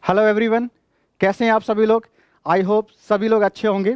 Hello everyone, कैसे हैं आप सभी लोग। आई होप सभी लोग अच्छे होंगे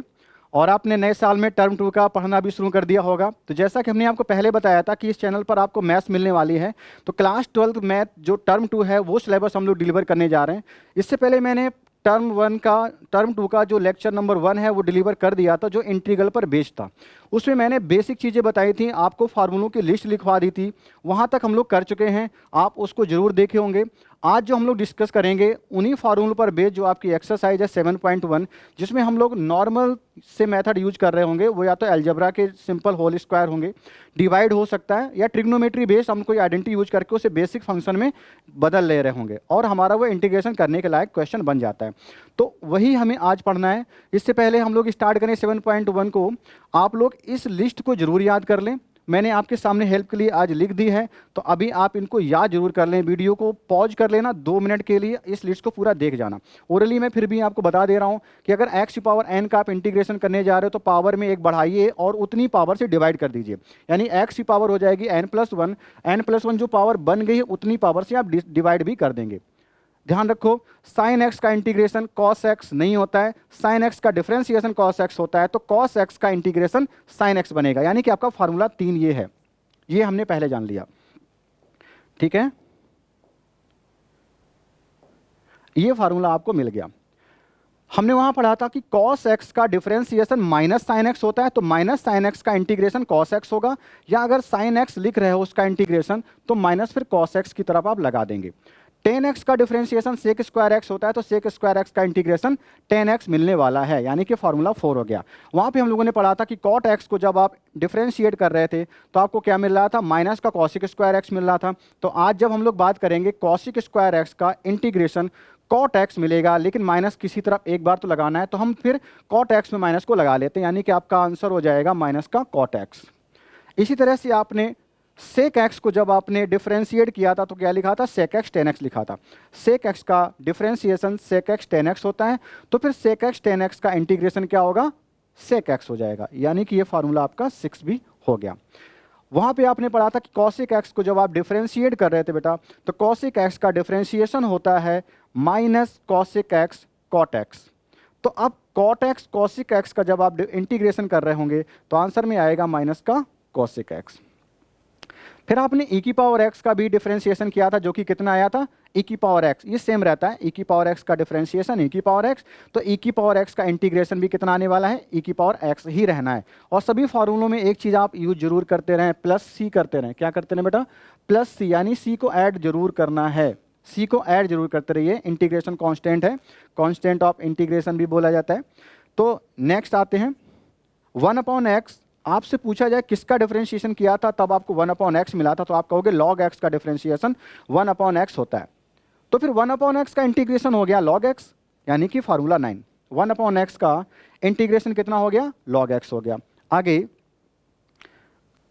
और आपने नए साल में टर्म 2 का पढ़ना भी शुरू कर दिया होगा। तो जैसा कि हमने आपको पहले बताया था कि इस चैनल पर आपको मैथ्स मिलने वाली है, तो क्लास 12 मैथ जो टर्म 2 है वो सिलेबस हम लोग डिलीवर करने जा रहे हैं। इससे पहले मैंने टर्म 2 का जो लेक्चर नंबर 1 है वो डिलीवर कर दिया था, जो इंटीग्रल पर बेस्ड था। उसमें मैंने बेसिक चीज़ें बताई थी, आपको फार्मूलों की लिस्ट लिखवा दी थी। वहाँ तक हम लोग कर चुके हैं, आप उसको ज़रूर देखे होंगे। आज जो हम लोग डिस्कस करेंगे उन्हीं फार्मूलों पर बेस्ड जो आपकी एक्सरसाइज है 7.1, जिसमें हम लोग नॉर्मल से मेथड यूज कर रहे होंगे। वो या तो अलजेब्रा के सिंपल होल स्क्वायर होंगे, डिवाइड हो सकता है, या ट्रिग्नोमेट्री बेस्ड हम कोई आइडेंटिटी यूज करके उसे बेसिक फंक्शन में बदल ले रहे होंगे और हमारा वो इंटीग्रेशन करने के लायक क्वेश्चन बन जाता है। तो वही हमें आज पढ़ना है। इससे पहले हम लोग स्टार्ट करें 7.1 को, आप लोग इस लिस्ट को जरूर याद कर लें। मैंने आपके सामने हेल्प के लिए आज लिख दी है, तो अभी आप इनको याद जरूर कर लें। वीडियो को पॉज कर लेना 2 मिनट के लिए, इस लिस्ट को पूरा देख जाना। ओरली मैं फिर भी आपको बता दे रहा हूं कि अगर x की पावर n का आप इंटीग्रेशन करने जा रहे हो तो पावर में एक बढ़ाइए और उतनी पावर से डिवाइड कर दीजिए, यानी x की पावर हो जाएगी n+1। n+1 जो पावर बन गई है उतनी पावर से आप डिवाइड भी कर देंगे। ध्यान रखो, साइन एक्स का इंटीग्रेशन कॉस एक्स नहीं होता है, साइन एक्स का डिफरेंशिएशन कॉस एक्स होता है। तो कॉस एक्स का इंटीग्रेशन साइन एक्स बनेगा, यानी कि आपका फार्मूला 3 ये है। ये हमने पहले जान लिया, ठीक है। ये फार्मूला आपको मिल गया। हमने वहां पढ़ा था कि cos x का डिफरेंशिएशन माइनस साइन एक्स होता है, तो माइनस साइन एक्स का इंटीग्रेशन cos x होगा, या अगर साइन एक्स लिख रहे हो उसका इंटीग्रेशन तो माइनस फिर cos x की तरफ आप लगा देंगे। टेन एक्स का डिफरेंशिएशन सेक स्क्वायर एक्स होता है, तो सेक स्क्वायर एक्स का इंटीग्रेशन 10x मिलने वाला है, यानी कि फार्मूला 4 हो गया। वहां पे हम लोगों ने पढ़ा था कि कॉट एक्स को जब आप डिफरेंशिएट कर रहे थे तो आपको क्या मिल रहा था, माइनस का कॉसिक स्क्वायर एक्स मिल रहा था। तो आज जब हम लोग बात करेंगे कॉसिक स्क्वायर एक्स का इंटीग्रेशन कॉट एक्स मिलेगा, लेकिन माइनस किसी तरफ एक बार तो लगाना है, तो हम फिर कॉट एक्स में माइनस को लगा लेते हैं, यानी कि आपका आंसर हो जाएगा माइनस का कॉट एक्स। इसी तरह से आपने सेक एक्स को जब आपने डिफरेंशिएट किया था तो क्या लिखा था, सेक एक्स 10x लिखा था। सेक एक्स का डिफरेंशिएशन सेक एक्स 10x होता है, तो फिर सेक एक्स 10x का इंटीग्रेशन क्या होगा, सेक एक्स हो जाएगा, यानी कि ये फार्मूला आपका 6 भी हो गया। वहां पे आपने पढ़ा था कि कॉसिक एक्स को जब आप डिफरेंशिएट कर रहे थे बेटा, तो कॉसिक एक्स का डिफरेंशिएशन होता है minus cosec x cot x. तो अब कॉट एक्स कॉसिक एक्स का जब आप इंटीग्रेशन कर रहे होंगे तो आंसर में आएगा माइनस का कॉसिक एक्स। फिर आपने e की पावर x का भी डिफरेंशिएशन किया था, जो कि कितना आया था, e की पावर x। ये सेम रहता है, e की पावर x का डिफरेंशिएशन e की पावर x, तो e की पावर x का इंटीग्रेशन भी कितना आने वाला है, e की पावर x ही रहना है। और सभी फार्मूलों में एक चीज़ आप यूज जरूर करते रहें, प्लस सी करते रहें। क्या करते रहें बेटा, प्लस सी, यानी सी को ऐड जरूर करना है, सी को ऐड जरूर करते रहिए। इंटीग्रेशन कॉन्स्टेंट है, कॉन्स्टेंट ऑफ इंटीग्रेशन भी बोला जाता है। तो नेक्स्ट आते हैं 1/x। आपसे पूछा जाए किसका डिफरेंशिएशन किया था, तब आपको 1/x मिला था, तो आप कहोगे log x का डिफरेंशिएशन 1/x होता है। तो फिर 1/x का इंटीग्रेशन हो गया log x, यानी कि फार्मूला 9। 1/x का इंटीग्रेशन कितना हो गया, log x हो गया। आगे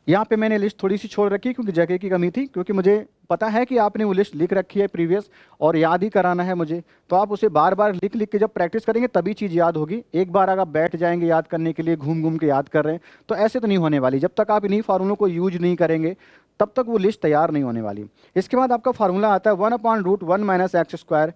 यहाँ पे मैंने लिस्ट थोड़ी सी छोड़ रखी क्योंकि जगह की कमी थी, क्योंकि मुझे पता है कि आपने वो लिस्ट लिख रखी है प्रीवियस और याद ही कराना है मुझे, तो आप उसे बार बार लिख लिख के जब प्रैक्टिस करेंगे तभी चीज़ याद होगी। एक बार अगर बैठ जाएंगे याद करने के लिए, घूम घूम के याद कर रहे हैं, तो ऐसे तो नहीं होने वाली। जब तक आप इन्हीं फार्मूलों को यूज नहीं करेंगे तब तक वो लिस्ट तैयार नहीं होने वाली। इसके बाद आपका फार्मूला आता है 1/√1 - x²।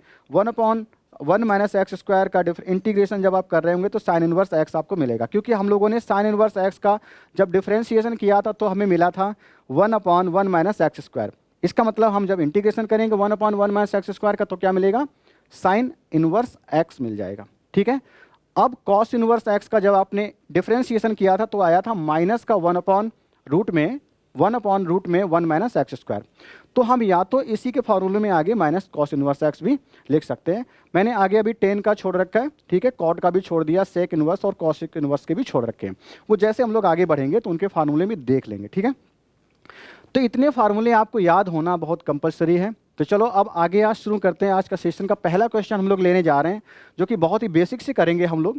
1 - x² का इंटीग्रेशन जब आप कर रहे होंगे तो साइन इनवर्स x आपको मिलेगा, क्योंकि हम लोगों ने साइन इनवर्स x का जब डिफरेंशिएशन किया था तो हमें मिला था 1/1 - x²। इसका मतलब हम जब इंटीग्रेशन करेंगे 1/1 - x² का तो क्या मिलेगा, साइन इनवर्स x मिल जाएगा, ठीक है। अब कॉस इनवर्स x का जब आपने डिफरेंशिएशन किया था तो आया था माइनस का 1/√1 - x²। तो हम या तो इसी के फॉर्मूले में आगे माइनस कॉस इनवर्स x भी लिख सकते हैं। मैंने आगे अभी 10 का छोड़ रखा है, ठीक है, कॉट का भी छोड़ दिया, सेक इनवर्स और कॉसिक इनवर्स के भी छोड़ रखे हैं। वो जैसे हम लोग आगे बढ़ेंगे तो उनके फार्मूले भी देख लेंगे, ठीक है। तो इतने फार्मूले आपको याद होना बहुत कंपलसरी है। तो चलो अब आगे आज शुरू करते हैं। आज का सेशन का पहला क्वेश्चन हम लोग लेने जा रहे हैं, जो कि बहुत ही बेसिक से करेंगे हम लोग।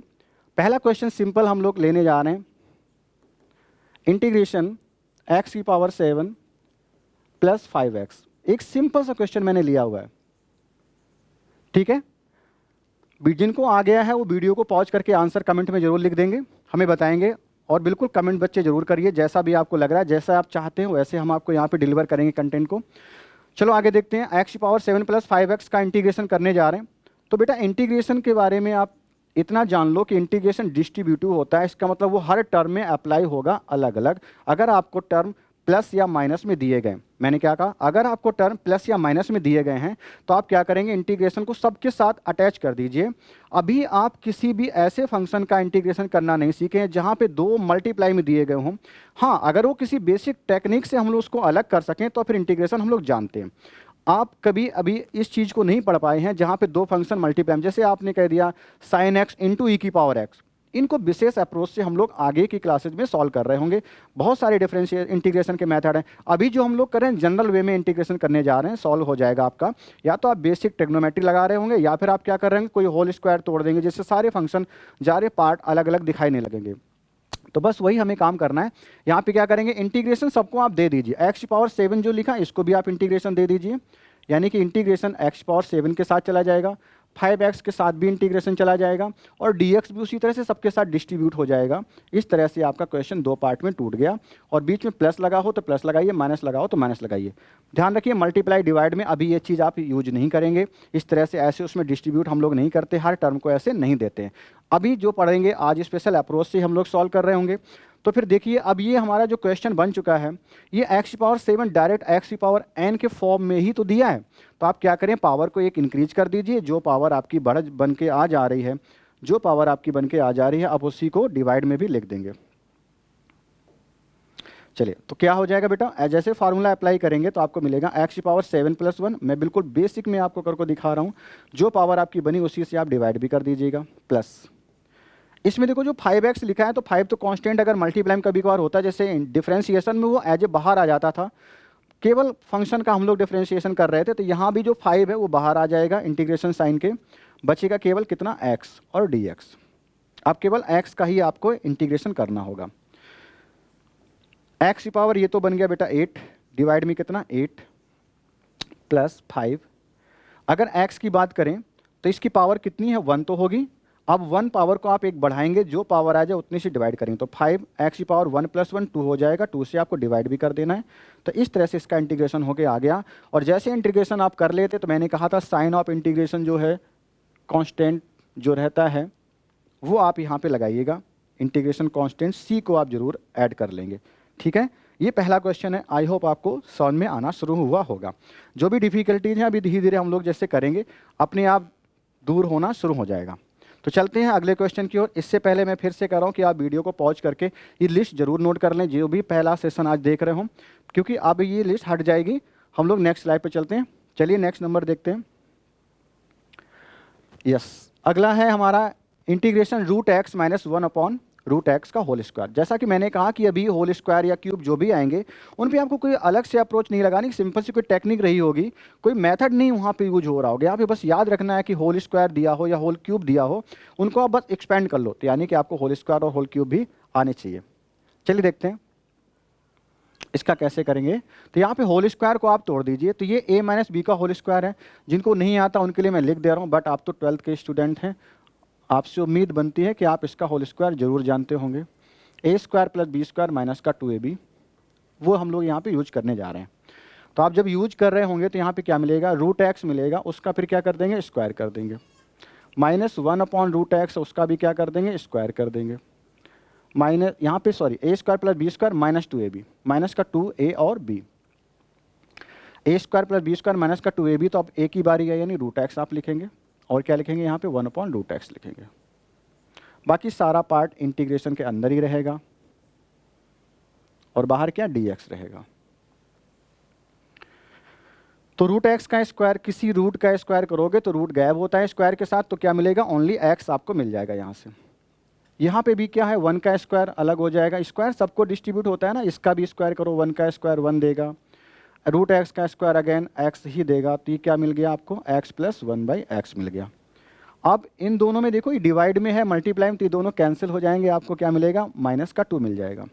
पहला क्वेश्चन सिंपल हम लोग लेने जा रहे हैं, इंटीग्रेशन x की पावर 7 + 5x। एक सिंपल सा क्वेश्चन मैंने लिया हुआ है, ठीक है। जिनको आ गया है वो वीडियो को पॉज करके आंसर कमेंट में जरूर लिख देंगे, हमें बताएंगे। और बिल्कुल कमेंट बच्चे जरूर करिए, जैसा भी आपको लग रहा है, जैसा आप चाहते हैं वैसे हम आपको यहाँ पे डिलीवर करेंगे कंटेंट को। चलो आगे देखते हैं। x की पावर 7 + 5x का इंटीग्रेशन करने जा रहे हैं। तो बेटा इंटीग्रेशन के बारे में आप इतना जान लो कि इंटीग्रेशन डिस्ट्रीब्यूटिव होता है, इसका मतलब वो हर टर्म में अप्लाई होगा अलग अलग। अगर आपको टर्म प्लस या माइनस में दिए गए, मैंने क्या कहा, अगर आपको टर्म प्लस या माइनस में दिए गए हैं तो आप क्या करेंगे, इंटीग्रेशन को सबके साथ अटैच कर दीजिए। अभी आप किसी भी ऐसे फंक्शन का इंटीग्रेशन करना नहीं सीखे हैं जहाँ पे दो मल्टीप्लाई में दिए गए हों। हाँ, अगर वो किसी बेसिक टेक्निक से हम लोग उसको अलग कर सकें तो फिर इंटीग्रेशन हम लोग जानते हैं। आप कभी अभी इस चीज़ को नहीं पढ़ पाए हैं जहाँ पे दो फंक्शन मल्टीप्लाई, जैसे आपने कह दिया साइन एक्स इंटू ई की पावर एक्स, इनको विशेष अप्रोच से हम लोग आगे की क्लासेज में सॉल्व कर रहे होंगे। बहुत सारे डिफरेंशियल इंटीग्रेशन के मेथड हैं। अभी जो हम लोग कर रहे हैं जनरल वे में इंटीग्रेशन करने जा रहे हैं, सॉल्व हो जाएगा आपका। या तो आप बेसिक ट्रिग्नोमेट्री लगा रहे होंगे या फिर आप क्या कर रहे हैं, कोई होल स्क्वायर तोड़ देंगे जिससे सारे फंक्शन सारे पार्ट अलग अलग दिखाई नहीं लगेंगे। तो बस वही हमें काम करना है। यहाँ पे क्या करेंगे, इंटीग्रेशन सबको आप दे दीजिए। एक्स पावर 7 जो लिखा इसको भी आप इंटीग्रेशन दे दीजिए, यानी कि इंटीग्रेशन एक्स पावर 7 के साथ चला जाएगा, 5x के साथ भी इंटीग्रेशन चला जाएगा और dx भी उसी तरह से सबके साथ डिस्ट्रीब्यूट हो जाएगा। इस तरह से आपका क्वेश्चन दो पार्ट में टूट गया। और बीच में प्लस लगा हो तो प्लस लगाइए, माइनस लगा हो तो माइनस लगाइए। ध्यान रखिए मल्टीप्लाई डिवाइड में अभी ये चीज़ आप यूज नहीं करेंगे। इस तरह से ऐसे उसमें डिस्ट्रीब्यूट हम लोग नहीं करते, हर टर्म को ऐसे नहीं देते हैं। अभी जो पढ़ेंगे आज स्पेशल अप्रोच से हम लोग सॉल्व कर रहे होंगे। तो फिर देखिए अब ये हमारा जो क्वेश्चन बन चुका है, ये x power 7 direct x power n के फॉर्म में ही तो दिया है। तो आप क्या करें, पावर को एक इंक्रीज कर दीजिए। जो पावर आपकी बढ़ बन के आ जा रही है, जो पावर आपकी बन के आ जा रही है, अब उसी को डिवाइड में भी लिख देंगे। चलिए, तो क्या हो जाएगा बेटा, जैसे फार्मूला अप्लाई करेंगे तो आपको मिलेगा एक्स पावर 7 + 1। मैं बिल्कुल बेसिक में आपको करके दिखा रहा हूँ। जो पावर आपकी बनी उसी से आप डिवाइड भी कर दीजिएगा, प्लस इसमें देखो जो 5x लिखा है, तो 5 तो कांस्टेंट अगर मल्टीप्लाई कभी कभार होता है, जैसे डिफरेंशिएशन में वो एज ए बाहर आ जाता था, केवल फंक्शन का हम लोग डिफरेंशिएशन कर रहे थे, तो यहाँ भी जो 5 है वो बाहर आ जाएगा इंटीग्रेशन साइन के, बचेगा केवल कितना x और dx। अब केवल x का ही आपको इंटीग्रेशन करना होगा। x की पावर ये तो बन गया बेटा 8, डिवाइड में कितना 8 + 5। अगर x की बात करें तो इसकी पावर कितनी है, 1 तो होगी। अब 1 पावर को आप एक बढ़ाएंगे, जो पावर आ जाए उतनी से डिवाइड करेंगे, तो 5x की पावर 1 + 1 2 हो जाएगा, 2 से आपको डिवाइड भी कर देना है। तो इस तरह से इसका इंटीग्रेशन होके आ गया। और जैसे इंटीग्रेशन आप कर लेते तो मैंने कहा था साइन ऑफ इंटीग्रेशन जो है कांस्टेंट जो रहता है वो आप यहाँ पे लगाइएगा। इंटीग्रेशन कांस्टेंट c को आप जरूर ऐड कर लेंगे, ठीक है। ये पहला क्वेश्चन है। आई होप आपको समझ में आना शुरू हुआ होगा। जो भी डिफिकल्टीज हैं अभी धीरे धीरे हम लोग जैसे करेंगे अपने आप दूर होना शुरू हो जाएगा। तो चलते हैं अगले क्वेश्चन की ओर। इससे पहले मैं फिर से कर रहा हूँ कि आप वीडियो को पॉज करके ये लिस्ट जरूर नोट कर लें, जो भी पहला सेशन आज देख रहे हो, क्योंकि अब ये लिस्ट हट जाएगी। हम लोग नेक्स्ट स्लाइड पे चलते हैं। चलिए नेक्स्ट नंबर देखते हैं। यस, अगला है हमारा इंटीग्रेशन √x - 1 √x का होल स्क्वायर। जैसा कि मैंने कहा कि अभी होल स्क्वायर या क्यूब जो भी आएंगे उन पे आपको कोई अलग से अप्रोच नहीं लगानी, सिंपल सी कोई टेक्निक रही होगी, कोई मेथड नहीं वहाँ पे यूज हो रहा होगा। यहाँ पे बस याद रखना है कि होल स्क्वायर दिया हो या होल क्यूब दिया हो, उनको आप बस एक्सपेंड कर लो, तो यानी कि आपको होल स्क्वायर और होल क्यूब भी आने चाहिए। चलिए देखते हैं इसका कैसे करेंगे। तो यहाँ पे होल स्क्वायर को आप तोड़ दीजिए, तो ये a - b का होल स्क्वायर है। जिनको नहीं आता उनके लिए मैं लिख दे रहा हूँ, बट आप तो 12th के स्टूडेंट हैं, आपसे उम्मीद बनती है कि आप इसका होल स्क्वायर जरूर जानते होंगे। a² + b² - का 2ab, वो हम लोग यहाँ पे यूज करने जा रहे हैं। तो आप जब यूज कर रहे होंगे तो यहाँ पे क्या मिलेगा, √x मिलेगा, उसका फिर क्या कर देंगे, स्क्वायर कर देंगे। -1/√x, उसका भी क्या कर देंगे, स्क्वायर कर देंगे। माइनस यहाँ पे sorry a² + b² - 2ab, minus का 2a और b, a² + b² - का 2ab, तो अब a की बारी है यानी √x आप लिखेंगे, और क्या लिखेंगे यहाँ पे 1/√x लिखेंगे। बाकी सारा पार्ट इंटीग्रेशन के अंदर ही रहेगा और बाहर क्या dx रहेगा। तो √x का स्क्वायर, किसी रूट का स्क्वायर करोगे तो रूट गायब होता है स्क्वायर के साथ, तो क्या मिलेगा, ओनली x आपको मिल जाएगा यहाँ से। यहाँ पे भी क्या है, 1 का स्क्वायर अलग हो जाएगा, स्क्वायर सबको डिस्ट्रीब्यूट होता है ना, इसका भी स्क्वायर करो, 1 का स्क्वायर 1 देगा, √x का स्क्वायर अगेन x ही देगा, तो ये क्या मिल गया आपको, x + 1/x मिल गया। अब इन दोनों में देखो ये डिवाइड में है, मल्टीप्लाई में, तो ये दोनों कैंसिल हो जाएंगे, आपको क्या मिलेगा, -2 मिल जाएगा।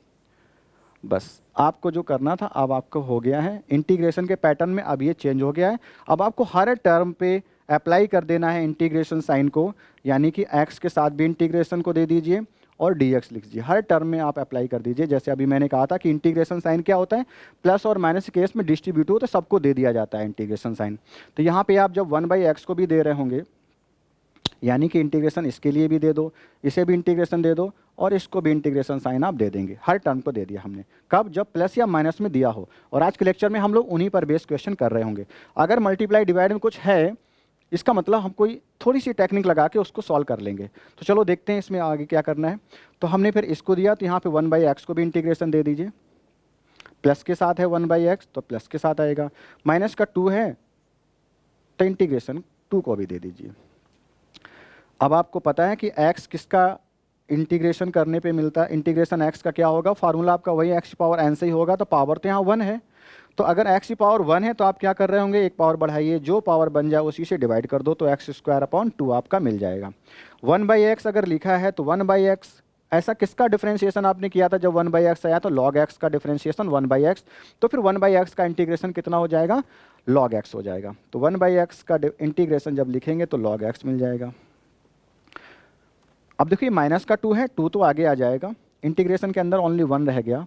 बस आपको जो करना था अब आपको हो गया है। इंटीग्रेशन के पैटर्न में अब ये चेंज हो गया है। अब आपको हर टर्म पे अप्लाई कर देना है इंटीग्रेशन साइन को, यानी कि x के साथ भी इंटीग्रेशन को दे दीजिए और dx लिख दीजिए, हर टर्म में आप अप्लाई कर दीजिए। जैसे अभी मैंने कहा था कि इंटीग्रेशन साइन क्या होता है, प्लस और माइनस केस में डिस्ट्रीब्यूट हो तो सबको दे दिया जाता है इंटीग्रेशन साइन। तो यहाँ पे आप जब 1/x को भी दे रहे होंगे यानी कि इंटीग्रेशन इसके लिए भी दे दो, इसे भी इंटीग्रेशन दे दो और इसको भी इंटीग्रेशन साइन आप दे देंगे। हर टर्म को दे दिया हमने, कब? जब प्लस या माइनस में दिया हो। और आज के लेक्चर में हम लोग उन्हीं पर बेस्ड क्वेश्चन कर रहे होंगे। अगर मल्टीप्लाई डिवाइड में कुछ है, इसका मतलब हम कोई थोड़ी सी टेक्निक लगा के उसको सॉल्व कर लेंगे। तो चलो देखते हैं इसमें आगे क्या करना है। तो हमने फिर इसको दिया, तो यहाँ पे 1/x को भी इंटीग्रेशन दे दीजिए। प्लस के साथ है 1/x तो प्लस के साथ आएगा, माइनस का 2 है तो इंटीग्रेशन 2 को भी दे दीजिए। अब आपको पता है कि x किसका इंटीग्रेशन करने पे मिलता है, इंटीग्रेशन x का क्या होगा, फार्मूला आपका वही x पावर n से ही होगा। तो पावर तो यहाँ 1 है, तो अगर x की पावर 1 है तो आप क्या कर रहे होंगे, एक पावर बढ़ाइए, जो पावर बन जाए उसी से डिवाइड कर दो, तो x² 2 आपका मिल जाएगा। 1/x अगर लिखा है तो 1/x, ऐसा किसका डिफरेंशिएशन आपने किया था जब 1/x आया, तो log x का डिफरेंशिएशन 1/x, तो फिर 1/x का इंटीग्रेशन कितना हो जाएगा, log x हो जाएगा। तो 1/x का इंटीग्रेशन जब लिखेंगे तो log x मिल जाएगा। अब देखिए माइनस का 2 है, 2 तो आगे आ जाएगा, इंटीग्रेशन के अंदर ओनली 1 रह गया।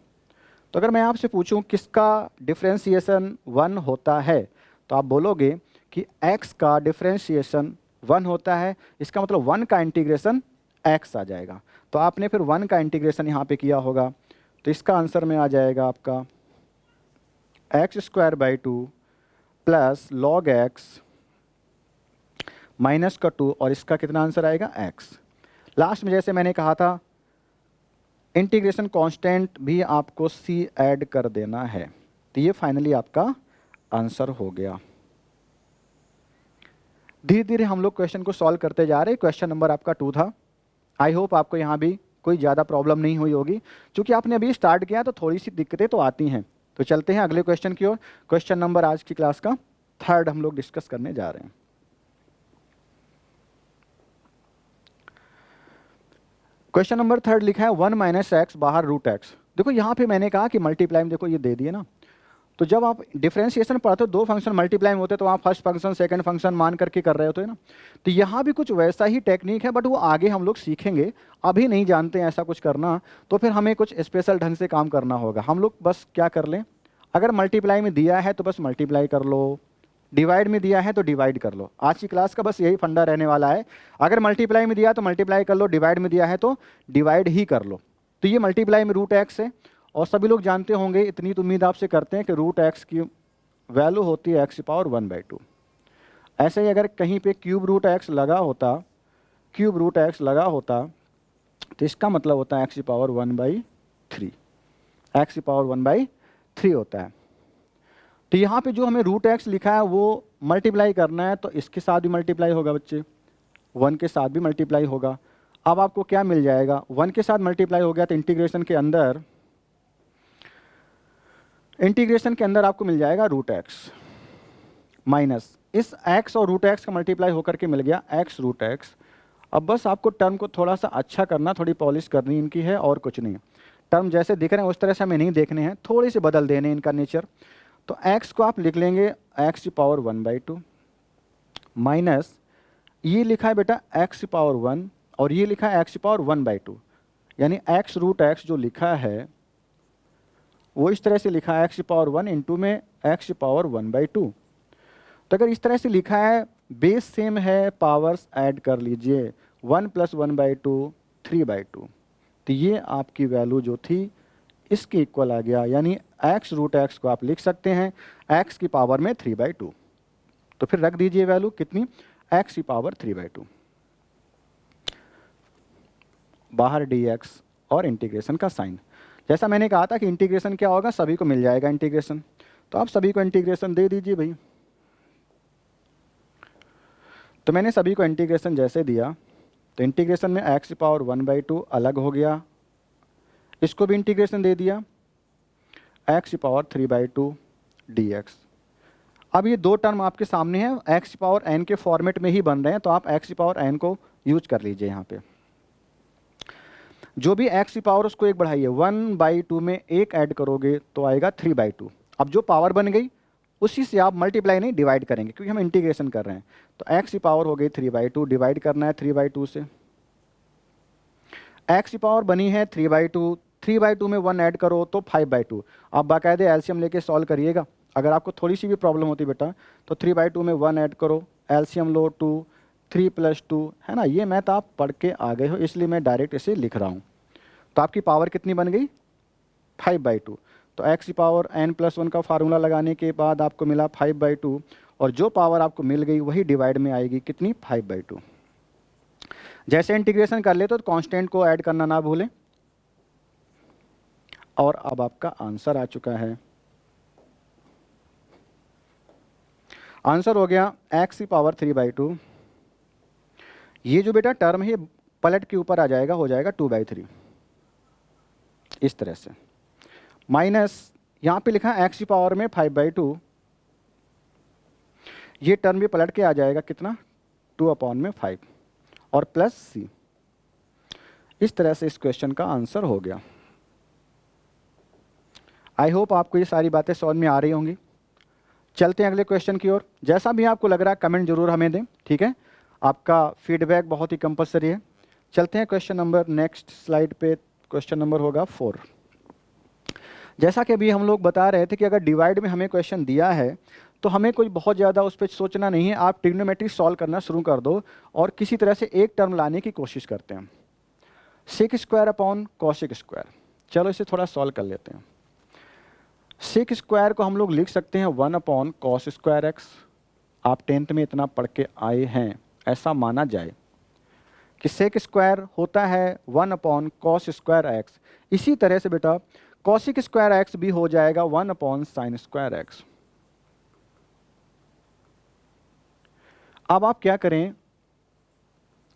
तो अगर मैं आपसे पूछूं किसका डिफरेंशिएशन 1 होता है, तो आप बोलोगे कि x का डिफरेंशिएशन 1 होता है, इसका मतलब 1 का इंटीग्रेशन x आ जाएगा। तो आपने फिर 1 का इंटीग्रेशन यहाँ पे किया होगा, तो इसका आंसर में आ जाएगा आपका x² 2 plus log x minus का 2, और इसका कितना आंसर आएगा, x। लास्ट में जैसे मैंने कहा था, इंटीग्रेशन कांस्टेंट भी आपको c ऐड कर देना है। तो ये फाइनली आपका आंसर हो गया। धीरे धीरे हम लोग क्वेश्चन को सॉल्व करते जा रहे हैं। क्वेश्चन नंबर आपका 2 था। आई होप आपको यहाँ भी कोई ज़्यादा प्रॉब्लम नहीं हुई होगी। क्योंकि आपने अभी स्टार्ट किया तो थोड़ी सी दिक्कतें तो आती हैं। तो चलते हैं अगले क्वेश्चन की ओर। क्वेश्चन नंबर आज की क्लास का 3rd हम लोग डिस्कस करने जा रहे हैं। क्वेश्चन नंबर 3rd लिखा है 1 - x बाहर √x। देखो यहाँ पे मैंने कहा कि मल्टीप्लाई में, देखो ये दे दिए ना, तो जब आप डिफरेंशिएशन पढ़ते हो, 2 फंक्शन मल्टीप्लाई में होते तो आप फर्स्ट फंक्शन सेकंड फंक्शन मान करके कर रहे होते हैं ना। तो यहाँ भी कुछ वैसा ही टेक्निक है, बट वो आगे हम लोग सीखेंगे, अभी नहीं जानते हैं ऐसा कुछ करना। तो फिर हमें कुछ स्पेशल ढंग से काम करना होगा। हम लोग बस क्या कर लें, अगर मल्टीप्लाई में दिया है तो बस मल्टीप्लाई कर लो, डिवाइड में दिया है तो डिवाइड कर लो। आज की क्लास का बस यही फंडा रहने वाला है। अगर मल्टीप्लाई में दिया तो मल्टीप्लाई कर लो, डिवाइड में दिया है तो डिवाइड ही कर लो। तो ये मल्टीप्लाई में √x है, और सभी लोग जानते होंगे, इतनी तो उम्मीद आपसे करते हैं कि √x की वैल्यू होती है x⁴1/2। ऐसे ही अगर कहीं पे ³ लगा होता, ³ लगा होता, तो इसका मतलब होता है x⁴1/3, x⁴1/3 होता है। तो यहाँ पे जो हमें √x लिखा है वो मल्टीप्लाई करना है, तो इसके साथ भी मल्टीप्लाई होगा बच्चे, 1 के साथ भी मल्टीप्लाई होगा। अब आपको क्या मिल जाएगा, 1 के साथ मल्टीप्लाई हो गया तो इंटीग्रेशन के अंदर आपको मिल जाएगा √x माइनस इस x और √x का मल्टीप्लाई होकर के मिल गया x√x। अब बस आपको टर्म को थोड़ा सा अच्छा करना, थोड़ी पॉलिश करनी इनकी है, और कुछ नहीं। टर्म जैसे दिख रहे हैं उस तरह से हमें नहीं देखने हैं, थोड़े से बदल देने इनका नेचर। तो x को आप लिख लेंगे x⁴1/2 माइनस ये लिखा है बेटा x⁴1 और ये लिखा है x⁴1/2, यानी x√x जो लिखा है वो इस तरह से लिखा है x⁴1 इंटू में x⁴1/2। तो अगर इस तरह से लिखा है, बेस सेम है, पावर्स ऐड कर लीजिए, 1 + 1/2 3/2। तो ये आपकी वैल्यू जो थी इसके इक्वल आ गया, यानी x√x को आप लिख सकते हैं x की पावर में 3/2। तो फिर रख दीजिए वैल्यू कितनी, x की पावर 3/2, बाहर dx और इंटीग्रेशन का साइन। जैसा मैंने कहा था कि इंटीग्रेशन क्या होगा, सभी को मिल जाएगा इंटीग्रेशन, तो आप सभी को इंटीग्रेशन दे दीजिए भाई। तो मैंने सभी को इंटीग्रेशन जैसे दिया, तो इंटीग्रेशन में x⁴1/2 अलग हो गया, इसको भी इंटीग्रेशन दे दिया x⁴3/2 dx। अब ये 2 टर्म आपके सामने हैं, x⁴n के फॉर्मेट में ही बन रहे हैं, तो आप x⁴n को यूज कर लीजिए। यहाँ पे जो भी x⁴ उसको 1 बढ़ाइए, 1/2 में 1 ऐड करोगे तो आएगा 3/2। अब जो पावर बन गई उसी से आप मल्टीप्लाई नहीं डिवाइड करेंगे, क्योंकि हम इंटीग्रेशन कर रहे हैं। तो x⁴ हो गई 3/2, डिवाइड करना है 3/2 से। x⁴ बनी है 3/2, 3/2 में 1 ऐड करो तो 5/2। आप बाकायदे एलसीएम लेके सॉल्व करिएगा। अगर आपको थोड़ी सी भी प्रॉब्लम होती बेटा तो 3/2 में 1 ऐड करो, एलसीएम लो 2, 3 + 2 है ना, ये मैथ आप पढ़ के आ गए हो इसलिए मैं डायरेक्ट इसे लिख रहा हूँ। तो आपकी पावर कितनी बन गई 5/2। तो x⁴n+1 का फार्मूला लगाने के बाद आपको मिला 5/2 और जो पावर आपको मिल गई वही डिवाइड में आएगी कितनी 5/2। जैसे इंटीग्रेशन कर ले तो कांस्टेंट को ऐड करना ना भूलें। और अब आपका आंसर आ चुका है। आंसर हो गया x⁴3/2। ये जो बेटा टर्म है पलट के ऊपर आ जाएगा, हो जाएगा 2/3 इस तरह से। माइनस यहाँ पे लिखा है x⁴5/2, ये टर्म भी पलट के आ जाएगा कितना 2/5 और प्लस c। इस तरह से इस क्वेश्चन का आंसर हो गया। आई होप आपको ये सारी बातें समझ में आ रही होंगी। चलते हैं अगले क्वेश्चन की ओर। जैसा भी आपको लग रहा है कमेंट जरूर हमें दें, ठीक है, आपका फीडबैक बहुत ही कंपलसरी है। चलते हैं क्वेश्चन नंबर, नेक्स्ट स्लाइड पे क्वेश्चन नंबर होगा 4। जैसा कि अभी हम लोग बता रहे थे कि अगर डिवाइड में हमें क्वेश्चन दिया है तो हमें कोई बहुत ज़्यादा उस पर सोचना नहीं है, आप ट्रिग्नोमेट्री सॉल्व करना शुरू कर दो और किसी तरह से एक टर्म लाने की कोशिश करते हैं। sec² चलो इसे थोड़ा सॉल्व कर लेते हैं। sec² को हम लोग लिख सकते हैं 1/cos²x। आप 10th में इतना पढ़ के आए हैं, ऐसा माना जाए कि sec² होता है 1/cos²x। इसी तरह से बेटा cosec²x भी हो जाएगा 1/sin²x। अब आप क्या करें,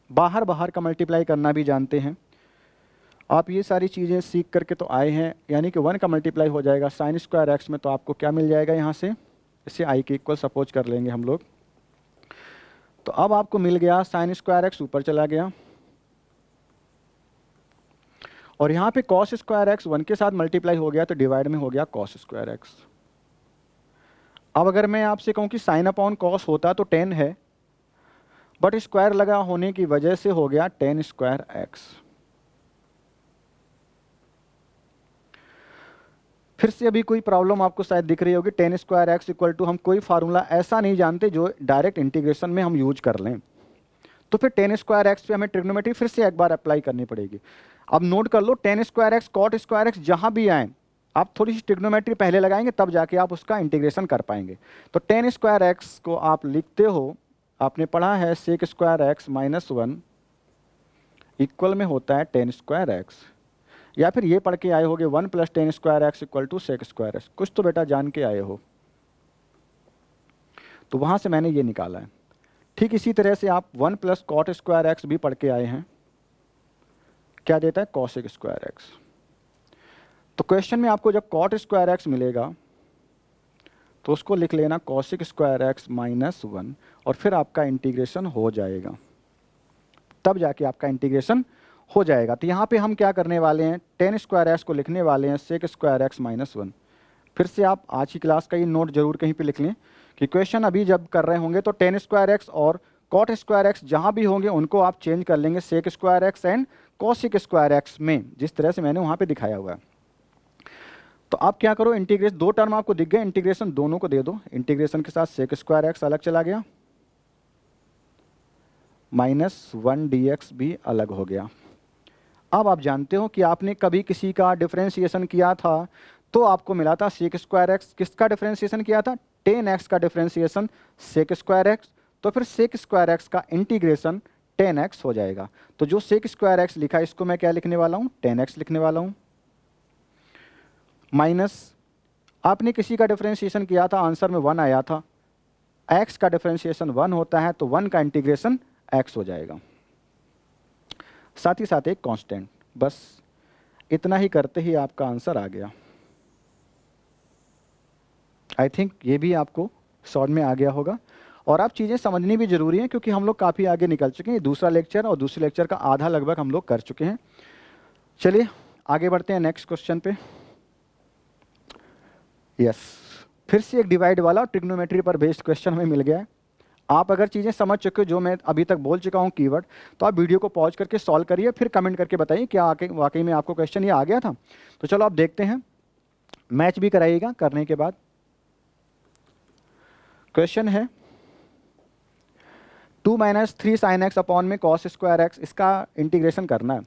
बाहर बाहर का मल्टीप्लाई करना भी जानते हैं आप, ये सारी चीज़ें सीख करके तो आए हैं। यानी कि 1 का मल्टीप्लाई हो जाएगा sin²x में, तो आपको क्या मिल जाएगा यहाँ से, इसे i के इक्वल सपोज कर लेंगे हम लोग। तो अब आपको मिल गया sin²x ऊपर चला गया और यहाँ पे cos²x 1 के साथ मल्टीप्लाई हो गया तो डिवाइड में हो गया cos²x। अब अगर मैं आपसे कहूँ कि sin/cos होता तो 10 है, बट स्क्वायर लगा होने की वजह से हो गया tan²x। फिर से अभी कोई प्रॉब्लम आपको शायद दिख रही होगी, tan²x = हम कोई फार्मूला ऐसा नहीं जानते जो डायरेक्ट इंटीग्रेशन में हम यूज कर लें, तो फिर tan² पे हमें ट्रिग्नोमेट्री फिर से एक बार अप्लाई करनी पड़ेगी। अब नोट कर लो, tan²x cot²x जहां भी आए आप थोड़ी सी ट्रिग्नोमेट्री पहले लगाएंगे तब जाके आप उसका इंटीग्रेशन कर पाएंगे। तो tan² को आप लिखते हो, आपने पढ़ा है sec² -1 इक्वल में होता है tan²x, या फिर ये पढ़ के आए होगे 1 + tan² = sec²x। कुछ तो बेटा जान के आए हो, तो वहां से मैंने ये निकाला है। ठीक इसी तरह से आप 1 + cot² भी पढ़ के आए हैं, क्या देता है cosec²x। तो क्वेश्चन में आपको जब cot² मिलेगा तो उसको लिख लेना cosec² -1 और फिर आपका इंटीग्रेशन हो जाएगा, तब जाके आपका इंटीग्रेशन हो जाएगा। तो यहाँ पे हम क्या करने वाले हैं, tan² को लिखने वाले हैं sec² -1। फिर से आप आज की क्लास का ये नोट जरूर कहीं पे लिख लें कि क्वेश्चन अभी जब कर रहे होंगे तो tan² और cot² जहाँ भी होंगे उनको आप चेंज कर लेंगे sec² एंड cosec² में, जिस तरह से मैंने वहाँ पे दिखाया हुआ है। तो आप क्या करो, इंटीग्रेशन, दो टर्म आपको दिख गए, इंटीग्रेशन दोनों को दे दो। इंटीग्रेशन के साथ sec² अलग चला गया, -1 dx भी अलग हो गया। अब आप जानते हो कि आपने कभी किसी का डिफरेंशिएशन किया था तो आपको मिला था sec²x। किसका डिफरेंशिएशन किया था, tan x का डिफरेंशिएशन sec²x, तो फिर sec²x का इंटीग्रेशन tan x हो जाएगा। तो जो sec²x लिखा इसको मैं क्या लिखने वाला हूँ, tan x लिखने वाला हूँ। माइनस आपने किसी का डिफरेंशिएशन किया था, आंसर में 1 आया था, x का डिफरेंशिएशन 1 होता है तो 1 का इंटीग्रेशन x हो जाएगा, साथ ही साथ एक कांस्टेंट। बस इतना ही करते ही आपका आंसर आ गया। आई थिंक ये भी आपको समझ में आ गया होगा और आप चीज़ें समझनी भी ज़रूरी हैं क्योंकि हम लोग काफ़ी आगे निकल चुके हैं। दूसरा लेक्चर और दूसरे लेक्चर का आधा लगभग हम लोग कर चुके हैं। चलिए आगे बढ़ते हैं नेक्स्ट क्वेश्चन पे। यस, फिर से एक डिवाइड वाला और ट्रिग्नोमेट्री पर बेस्ड क्वेश्चन हमें मिल गया है। आप अगर चीज़ें समझ चुके हो जो मैं अभी तक बोल चुका हूँ कीवर्ड, तो आप वीडियो को पॉज करके सॉल्व करिए, फिर कमेंट करके बताइए क्या वाकई में आपको क्वेश्चन ये आ गया था। तो चलो आप देखते हैं, मैच भी कराइएगा करने के बाद। क्वेश्चन है 2 माइनस 3 साइन एक्स अपॉन में कॉस स्क्वायर एक्स, इसका इंटीग्रेशन करना है।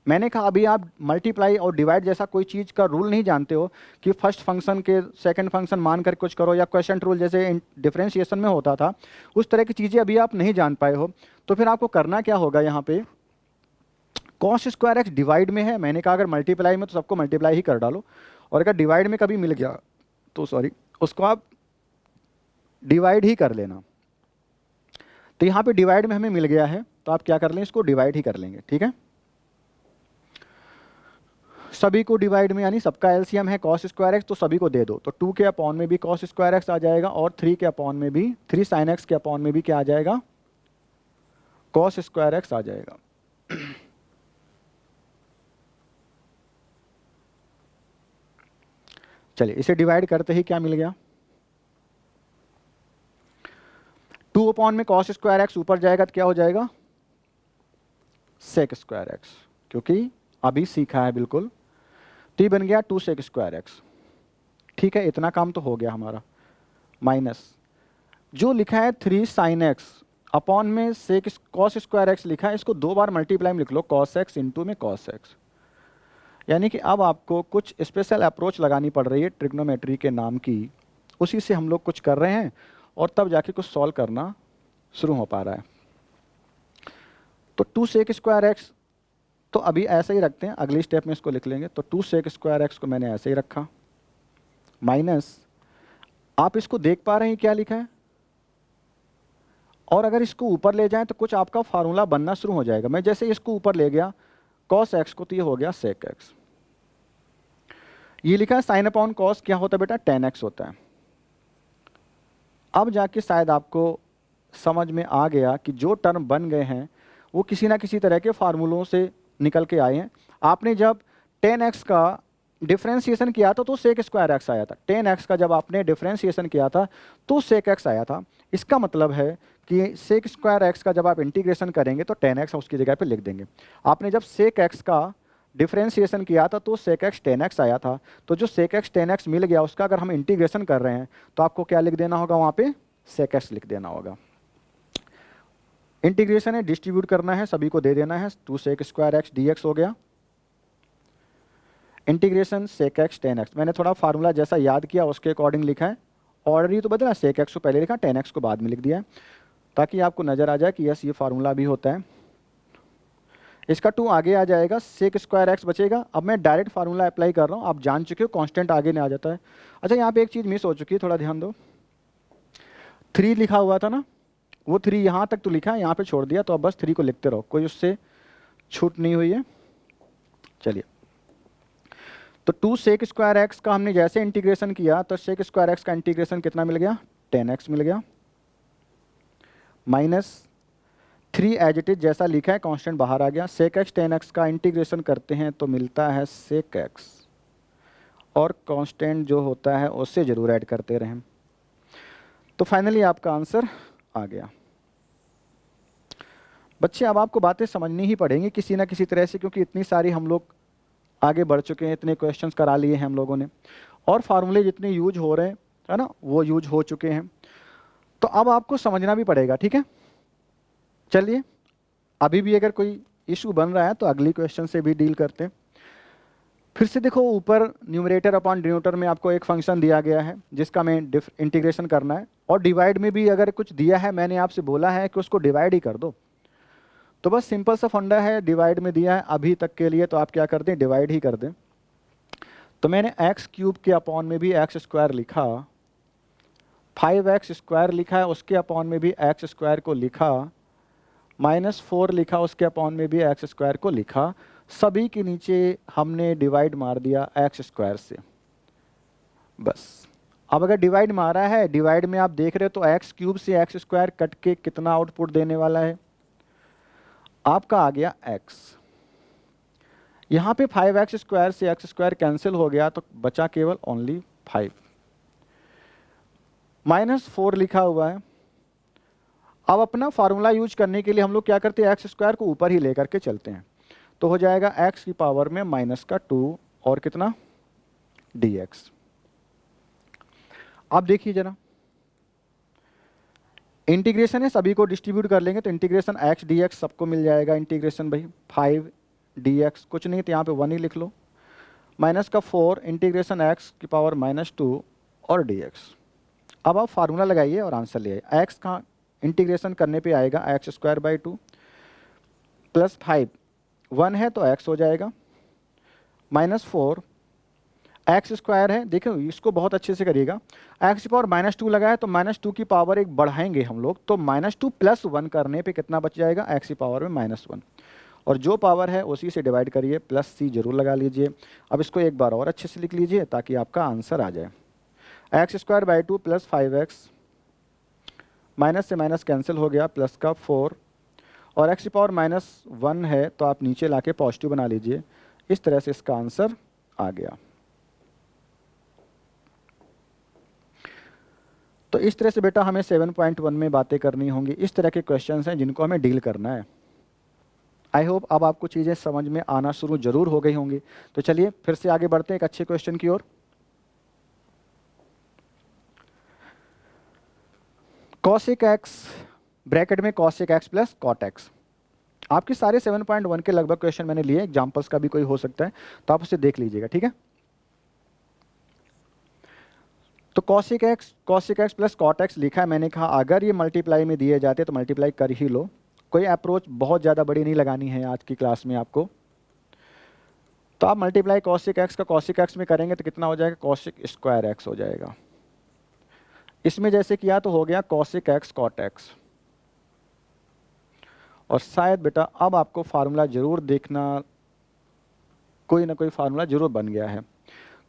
मैंने कहा अभी आप मल्टीप्लाई और डिवाइड जैसा कोई चीज़ का रूल नहीं जानते हो कि फर्स्ट फंक्शन के सेकंड फंक्शन मान कर कुछ करो, या क्वेश्चन रूल जैसे डिफरेंशिएशन में होता था, उस तरह की चीज़ें अभी आप नहीं जान पाए हो। तो फिर आपको करना क्या होगा, यहाँ पे कॉस स्क्वायर एक्स डिवाइड में है, मैंने कहा अगर मल्टीप्लाई में तो सबको मल्टीप्लाई ही कर डालो, और अगर डिवाइड में कभी मिल गया तो सॉरी उसको आप डिवाइड ही कर लेना। तो यहाँ पे डिवाइड में हमें मिल गया है, तो आप क्या कर लें, इसको डिवाइड ही कर लेंगे, ठीक है। सभी को डिवाइड में, यानी सबका एलसीएम है कॉस स्क्वायर एक्स, तो सभी को दे दो। तो 2 के अपॉन में भी कॉस स्क्वायर एक्स आ जाएगा, और 3 के अपॉन में भी 3 साइन एक्स के अपॉन में भी क्या आ जाएगा, कॉस स्क्वायर एक्स आ जाएगा। चलिए इसे डिवाइड करते ही क्या मिल गया, 2 अपॉन में कॉस स्क्वायर एक्स ऊपर जाएगा तो क्या हो जाएगा, सेक स्क्वायर एक्स, क्योंकि अभी सीखा है बिल्कुल। तो ये बन गया 2 सेक स्क्वायर एक्स, ठीक है, इतना काम तो हो गया हमारा। माइनस जो लिखा है 3 साइन एक्स अपॉन में सेक कॉस स्क्वायर एक्स लिखा है, इसको 2 बार मल्टीप्लाई में लिख लो, कॉस एक्स इंटू में कॉस एक्स। यानी कि अब आपको कुछ स्पेशल अप्रोच लगानी पड़ रही है ट्रिग्नोमेट्री के नाम की, उसी से हम लोग कुछ कर रहे हैं और तब जाके कुछ सॉल्व करना शुरू हो पा रहा है। तो 2 सेक स्क्वायर एक्स तो अभी ऐसे ही रखते हैं, अगली स्टेप में इसको लिख लेंगे। तो 2 सेक स्क्वायर एक्स को मैंने ऐसे ही रखा, माइनस आप इसको देख पा रहे हैं क्या लिखा है, और अगर इसको ऊपर ले जाएं तो कुछ आपका फार्मूला बनना शुरू हो जाएगा। मैं जैसे इसको ऊपर ले गया कॉस एक्स को, तो ये हो गया सेक एक्स। ये लिखा है साइन अपॉन कॉस, क्या होता है बेटा, टेन एक्स होता है। अब जाके शायद आपको समझ में आ गया कि जो टर्म बन गए हैं वो किसी ना किसी तरह के फार्मूलों से निकल के आए हैं। आपने जब 10x का डिफ्रेंशिएशन किया था तो सेक स्क्वायर एक्स आया था, 10x का जब आपने डिफ्रेंशिएशन किया था तो सेक एक्स आया था। इसका मतलब है कि सेक स्क्वायर एक्स का जब आप इंटीग्रेशन करेंगे तो 10x उसकी जगह पे लिख देंगे। आपने जब सेक एक्स का डिफ्रेंशिएशन किया था तो सेक एक्स 10x आया था, तो जो सेक एक्स 10x मिल गया उसका अगर हम इंटीग्रेशन कर रहे हैं तो आपको क्या लिख देना होगा, वहाँ पे सेक एक्स लिख देना होगा। इंटीग्रेशन है, डिस्ट्रीब्यूट करना है, सभी को दे देना है, 2 सेक स्क्वायर एक्स dx हो गया। इंटीग्रेशन सेक एक्स 10x, मैंने थोड़ा फार्मूला जैसा याद किया उसके अकॉर्डिंग लिखा है। ऑर्डर ही तो बदला, सेक एक्स को पहले लिखा, 10x को बाद में लिख दिया है, ताकि आपको नज़र आ जाए कि यस ये फार्मूला भी होता है। इसका 2 आगे आ जाएगा, सेक स्क्वायर एक्स बचेगा। अब मैं डायरेक्ट फार्मूला अप्लाई कर रहा हूँ, आप जान चुके हो कांस्टेंट आगे नहीं आ जाता है। अच्छा यहाँ पे एक चीज़ मिस हो चुकी है, थोड़ा ध्यान दो, 3 लिखा हुआ था ना, वो 3 यहाँ तक तो लिखा है, यहाँ पे छोड़ दिया, तो अब बस 3 को लिखते रहो, कोई उससे छूट नहीं हुई है। चलिए तो 2 सेक स्क्वायर एक्स का हमने जैसे इंटीग्रेशन किया तो सेक स्क्वायर एक्स का इंटीग्रेशन कितना मिल गया, 10x मिल गया, माइनस 3 एज इट इज जैसा लिखा है, कांस्टेंट बाहर आ गया। सेक एक्स 10x का इंटीग्रेशन करते हैं तो मिलता है सेक एक्स, और कांस्टेंट जो होता है उससे ज़रूर ऐड करते रहें। तो फाइनली आपका आंसर आ गया। बच्चे अब आपको बातें समझनी ही पड़ेंगी किसी ना किसी तरह से, क्योंकि इतनी सारी हम लोग आगे बढ़ चुके हैं, इतने क्वेश्चंस करा लिए हैं हम लोगों ने, और फार्मूले जितने यूज हो रहे हैं है ना वो यूज हो चुके हैं, तो अब आपको समझना भी पड़ेगा, ठीक है। चलिए अभी भी अगर कोई इशू बन रहा है तो अगली क्वेश्चन से भी डील करते हैं। फिर से देखो ऊपर न्यूमरेटर अपॉन डिनोमिनेटर में आपको एक फंक्शन दिया गया है जिसका मैं इंटीग्रेशन करना है, और डिवाइड में भी अगर कुछ दिया है, मैंने आपसे बोला है कि उसको डिवाइड ही कर दो। तो बस सिंपल सा फंडा है, डिवाइड में दिया है अभी तक के लिए, तो आप क्या कर दें, डिवाइड ही कर दें। तो मैंने एक्स क्यूब के अपॉन में भी एक्स स्क्वायर लिखा, 5x स्क्वायर लिखा है उसके अपॉन में भी एक्स स्क्वायर को लिखा, -4 लिखा उसके अपॉन में भी एक्स स्क्वायर को लिखा, सभी के नीचे हमने डिवाइड मार दिया एक्स स्क्वायर से। बस अब अगर डिवाइड मारा है, डिवाइड में आप देख रहे हो तो एक्स क्यूब से एक्स स्क्वायर कट के कितना आउटपुट देने वाला है, आपका आ गया x। यहाँ पे 5x स्क्वायर से एक्स स्क्वायर कैंसिल हो गया तो बचा केवल ओनली 5, -4 लिखा हुआ है। अब अपना फार्मूला यूज करने के लिए हम लोग क्या करते हैं, एक्स स्क्वायर को ऊपर ही लेकर के चलते हैं, तो हो जाएगा x की पावर में -2 और कितना dx। अब देखिए जरा, इंटीग्रेशन है, सभी को डिस्ट्रीब्यूट कर लेंगे तो इंटीग्रेशन एक्स डी एक्स सबको मिल जाएगा। इंटीग्रेशन भाई 5 dx कुछ नहीं तो यहाँ पे 1 ही लिख लो, माइनस का 4 इंटीग्रेशन एक्स की पावर -2 और dx। अब आप फार्मूला लगाइए और आंसर ले आइए। एक्स का इंटीग्रेशन करने पे आएगा x²/2 प्लस 5 1 है तो x हो जाएगा, -4 एक्स स्क्वायर है। देखो इसको बहुत अच्छे से करिएगा, एक्स की पावर -2 लगाए तो -2 की पावर एक बढ़ाएंगे हम लोग, तो -2 + 1 करने पे कितना बच जाएगा, एक्स की पावर में -1, और जो पावर है उसी से डिवाइड करिए, प्लस सी जरूर लगा लीजिए। अब इसको एक बार और अच्छे से लिख लीजिए ताकि आपका आंसर आ जाए। x²/2 प्लस 5x, माइनस से माइनस कैंसिल हो गया, प्लस का 4 और एक्स की पावर -1 है तो आप नीचे लाके पॉजिटिव बना लीजिए। इस तरह से इसका आंसर आ गया। तो इस तरह से बेटा हमें 7.1 में बातें करनी होंगी। इस तरह के क्वेश्चंस हैं जिनको हमें डील करना है। आई होप अब आपको चीज़ें समझ में आना शुरू जरूर हो गई होंगी। तो चलिए फिर से आगे बढ़ते हैं एक अच्छे क्वेश्चन की ओर। cosec x ब्रैकेट में cosec x plus cot x। आपके सारे 7.1 के लगभग क्वेश्चन मैंने लिए, एग्जाम्पल्स का भी कोई हो सकता है तो आप उसे देख लीजिएगा, ठीक है। तो cosec x plus cot x लिखा है, मैंने कहा अगर ये मल्टीप्लाई में दिए जाते तो मल्टीप्लाई कर ही लो, कोई अप्रोच बहुत ज़्यादा बड़ी नहीं लगानी है आज की क्लास में आपको। तो आप मल्टीप्लाई cosec x का cosec x में करेंगे तो कितना हो जाएगा, cosec² x हो जाएगा। इसमें जैसे किया तो हो गया cosec x cot x। और शायद बेटा अब आपको फार्मूला जरूर देखना, कोई ना कोई फार्मूला जरूर बन गया है।